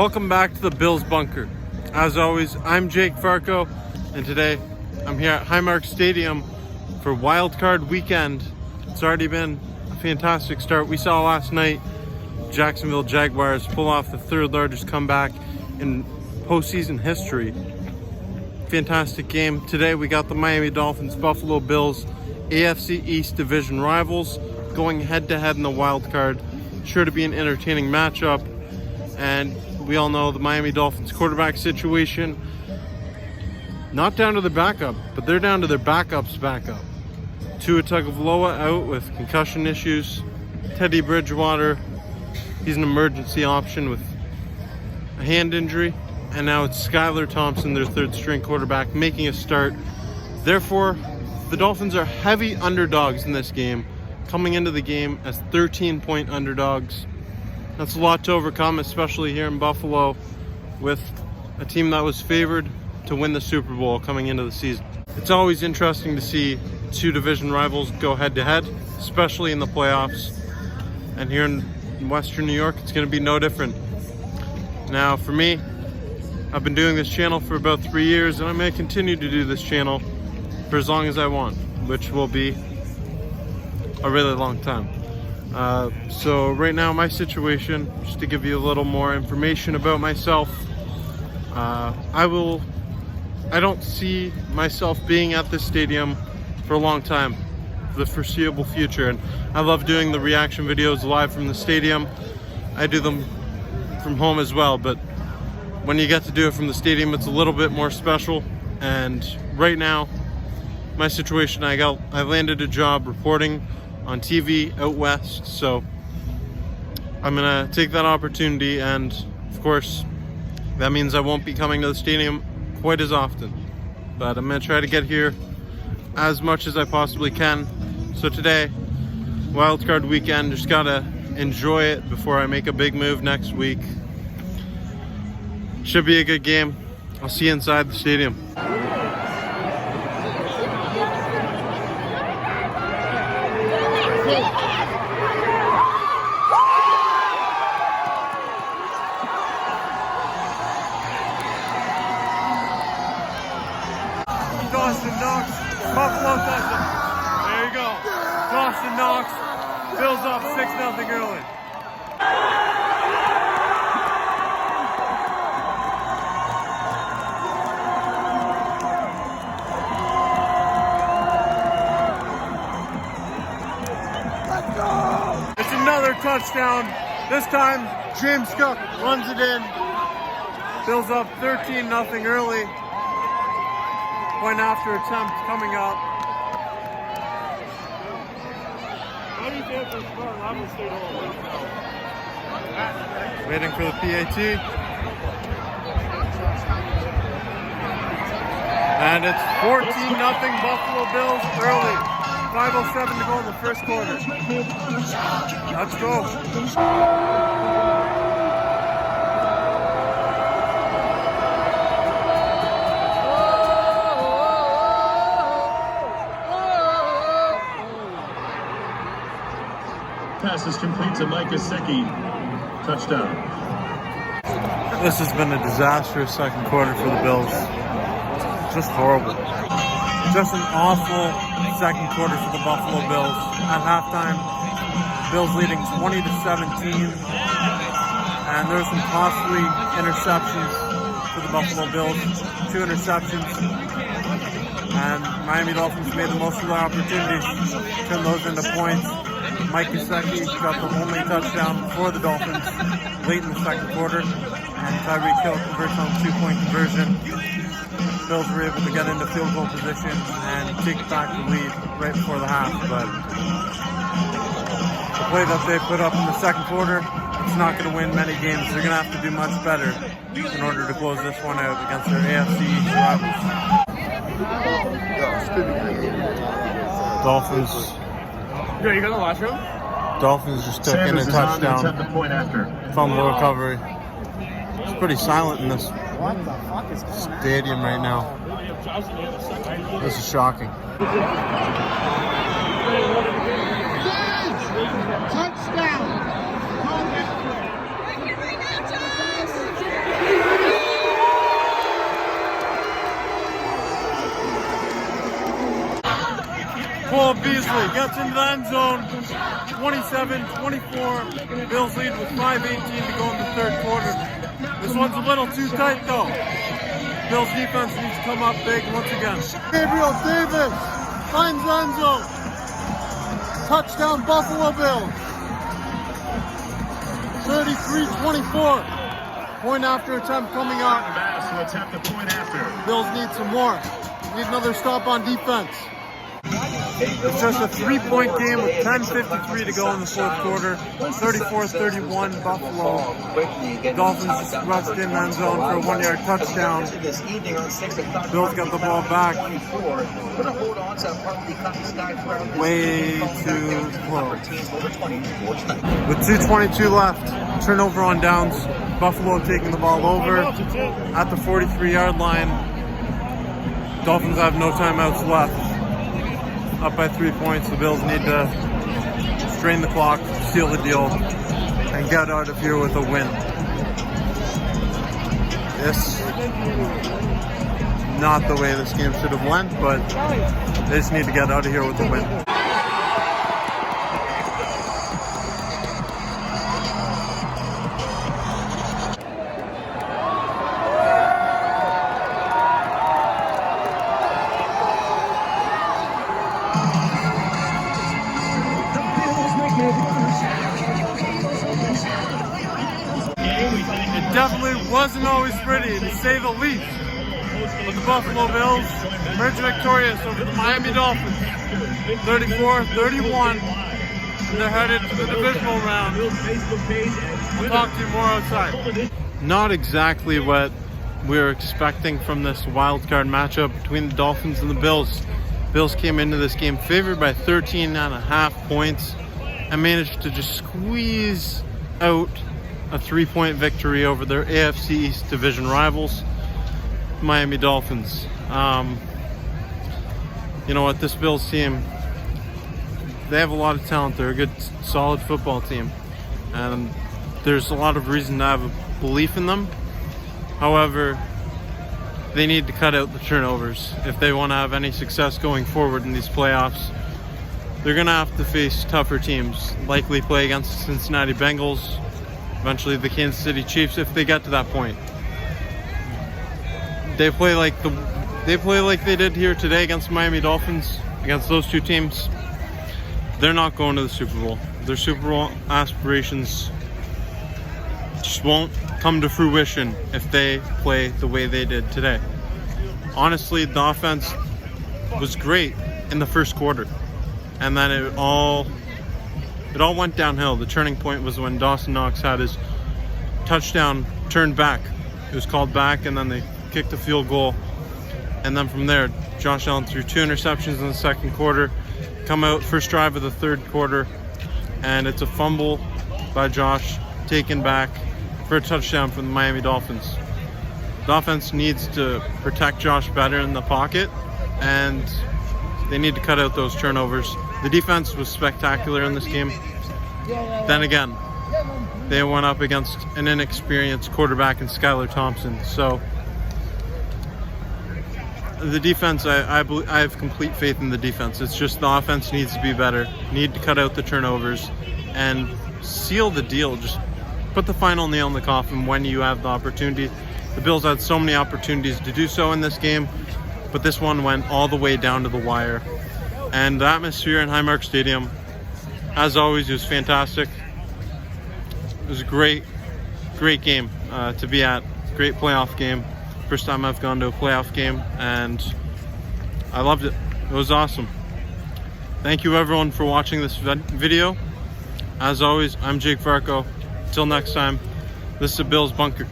Welcome back to the Bills Bunker. As always, I'm Jake Farco, and today I'm here at Highmark Stadium for Wild Card Weekend. It's already been a fantastic start. We saw last night Jacksonville Jaguars pull off the third largest comeback in postseason history. Fantastic game. Today we got the Miami Dolphins, Buffalo Bills, AFC East division rivals going head to head in the wild card. Sure to be an entertaining matchup. And we all know the Miami Dolphins quarterback situation. Not down to the backup, but they're down to their backup's backup. Tua Tagovailoa out with concussion issues. Teddy Bridgewater, he's an emergency option with a hand injury. And now it's Skylar Thompson, their third string quarterback, making a start. Therefore, the Dolphins are heavy underdogs in this game, coming into the game as 13-point underdogs. That's a lot to overcome, especially here in Buffalo, with a team that was favored to win the Super Bowl coming into the season. It's always interesting to see two division rivals go head-to-head, especially in the playoffs. And here in Western New York, it's going to be no different. Now, for me, I've been doing this channel for about 3 years, and I'm going to continue to do this channel for as long as I want, which will be a really long time. So right now, my situation, just to give you a little more information about myself, I don't see myself being at this stadium for a long time, for the foreseeable future. And I love doing the reaction videos live from the stadium. I do them from home as well, but when you get to do it from the stadium, it's a little bit more special. And right now, my situation, I landed a job reporting on TV out west, so I'm gonna take that opportunity, and of course that means I won't be coming to the stadium quite as often, but I'm gonna try to get here as much as I possibly can. So today, Wild Card Weekend, just gotta enjoy it before I make a big move next week. Should be a good game. I'll see you inside the stadium. Dawson Knox, Buffalo touchdown. There you go. Dawson Knox, Bills up 6-0 early. Let's go! It's another touchdown. This time, James Cook runs it in. Bills up 13-0 early. Point after attempt coming up. Waiting for the PAT. And it's 14-0 Buffalo Bills early. 5:07 to go in the first quarter. Let's go. Pass is complete to Mike Gesicki. Touchdown. This has been a disastrous second quarter for the Bills. Just horrible. Just an awful second quarter for the Buffalo Bills. At halftime, Bills leading 20-17. And there were some costly interceptions for the Buffalo Bills. 2 interceptions. And Miami Dolphins made the most of their opportunities, turned those into points. Mike Gesicki got the only touchdown for the Dolphins late in the second quarter, and Tyreek Hill converts on a 2-point conversion. Bills were able to get into field goal position and take back the lead right before the half, but the play that they put up in the second quarter, it's not going to win many games. They're going to have to do much better in order to close this one out against their AFC East rivals. Dolphins. Yeah, you got the last room? Dolphins just took in a touchdown. Fumble recovery. It's pretty silent in this stadium right now. This is shocking. Touchdown! Cole Beasley gets into the end zone. 27-24. Bills lead with 5:18 to go in the third quarter. This one's a little too tight though. Bills defense needs to come up big once again. Gabriel Davis finds the end zone. Touchdown Buffalo Bills. 33-24. Point after attempt coming up. Bass to attempt the point after. Bills need some more. Need another stop on defense. It's just a 3-point game with 10:53 to go in the fourth quarter. 34-31 Buffalo. Dolphins just rushed in end zone for a 1-yard touchdown. Bills got the ball back. Way too close. With 2:22 left, turnover on downs. Buffalo taking the ball over at the 43-yard line. Dolphins have no timeouts left. Up by 3 points. The Bills need to strain the clock, seal the deal, and get out of here with a win. This not the way this game should have went, but they just need to get out of here with a win. It definitely wasn't always pretty, to say the least. But the Buffalo Bills emerged victorious over the Miami Dolphins, 34-31, and they're headed to the divisional round. I'll talk to you more outside. Not exactly what we were expecting from this wild card matchup between the Dolphins and the Bills. Bills came into this game favored by 13.5 points and managed to just squeeze out a 3-point victory over their AFC East division rivals, Miami Dolphins. You know what, this Bills team, they have a lot of talent. They're a good, solid football team, and there's a lot of reason to have a belief in them. However, they need to cut out the turnovers if they want to have any success going forward in these playoffs. They're going to have to face tougher teams, likely play against the Cincinnati Bengals, eventually the Kansas City Chiefs if they get to that point. They play like they did here today against the Miami Dolphins, against those two teams. They're not going to the Super Bowl. Their Super Bowl aspirations just won't come to fruition if they play the way they did today. Honestly, the offense was great in the first quarter, and then it all went downhill. The turning point was when Dawson Knox had his touchdown turned back. It was called back, and then they kicked a field goal. And then from there, Josh Allen threw 2 interceptions in the second quarter. Come out first drive of the third quarter, and it's a fumble by Josh, taken back for a touchdown from the Miami Dolphins. The offense needs to protect Josh better in the pocket, and they need to cut out those turnovers. The defense was spectacular in this game. Then again, they went up against an inexperienced quarterback in Skylar Thompson. So the defense, I have complete faith in the defense. It's just the offense needs to be better, need to cut out the turnovers, and seal the deal. Just put the final nail in the coffin when you have the opportunity. The Bills had so many opportunities to do so in this game, but this one went all the way down to the wire. And the atmosphere in Highmark Stadium, as always, it was fantastic. It was a great game to be at. Great playoff game. First time I've gone to a playoff game, and I loved it. It was awesome. Thank you everyone for watching this video. As always, I'm Jake Farco. Till next time, this is the Bills Bunker.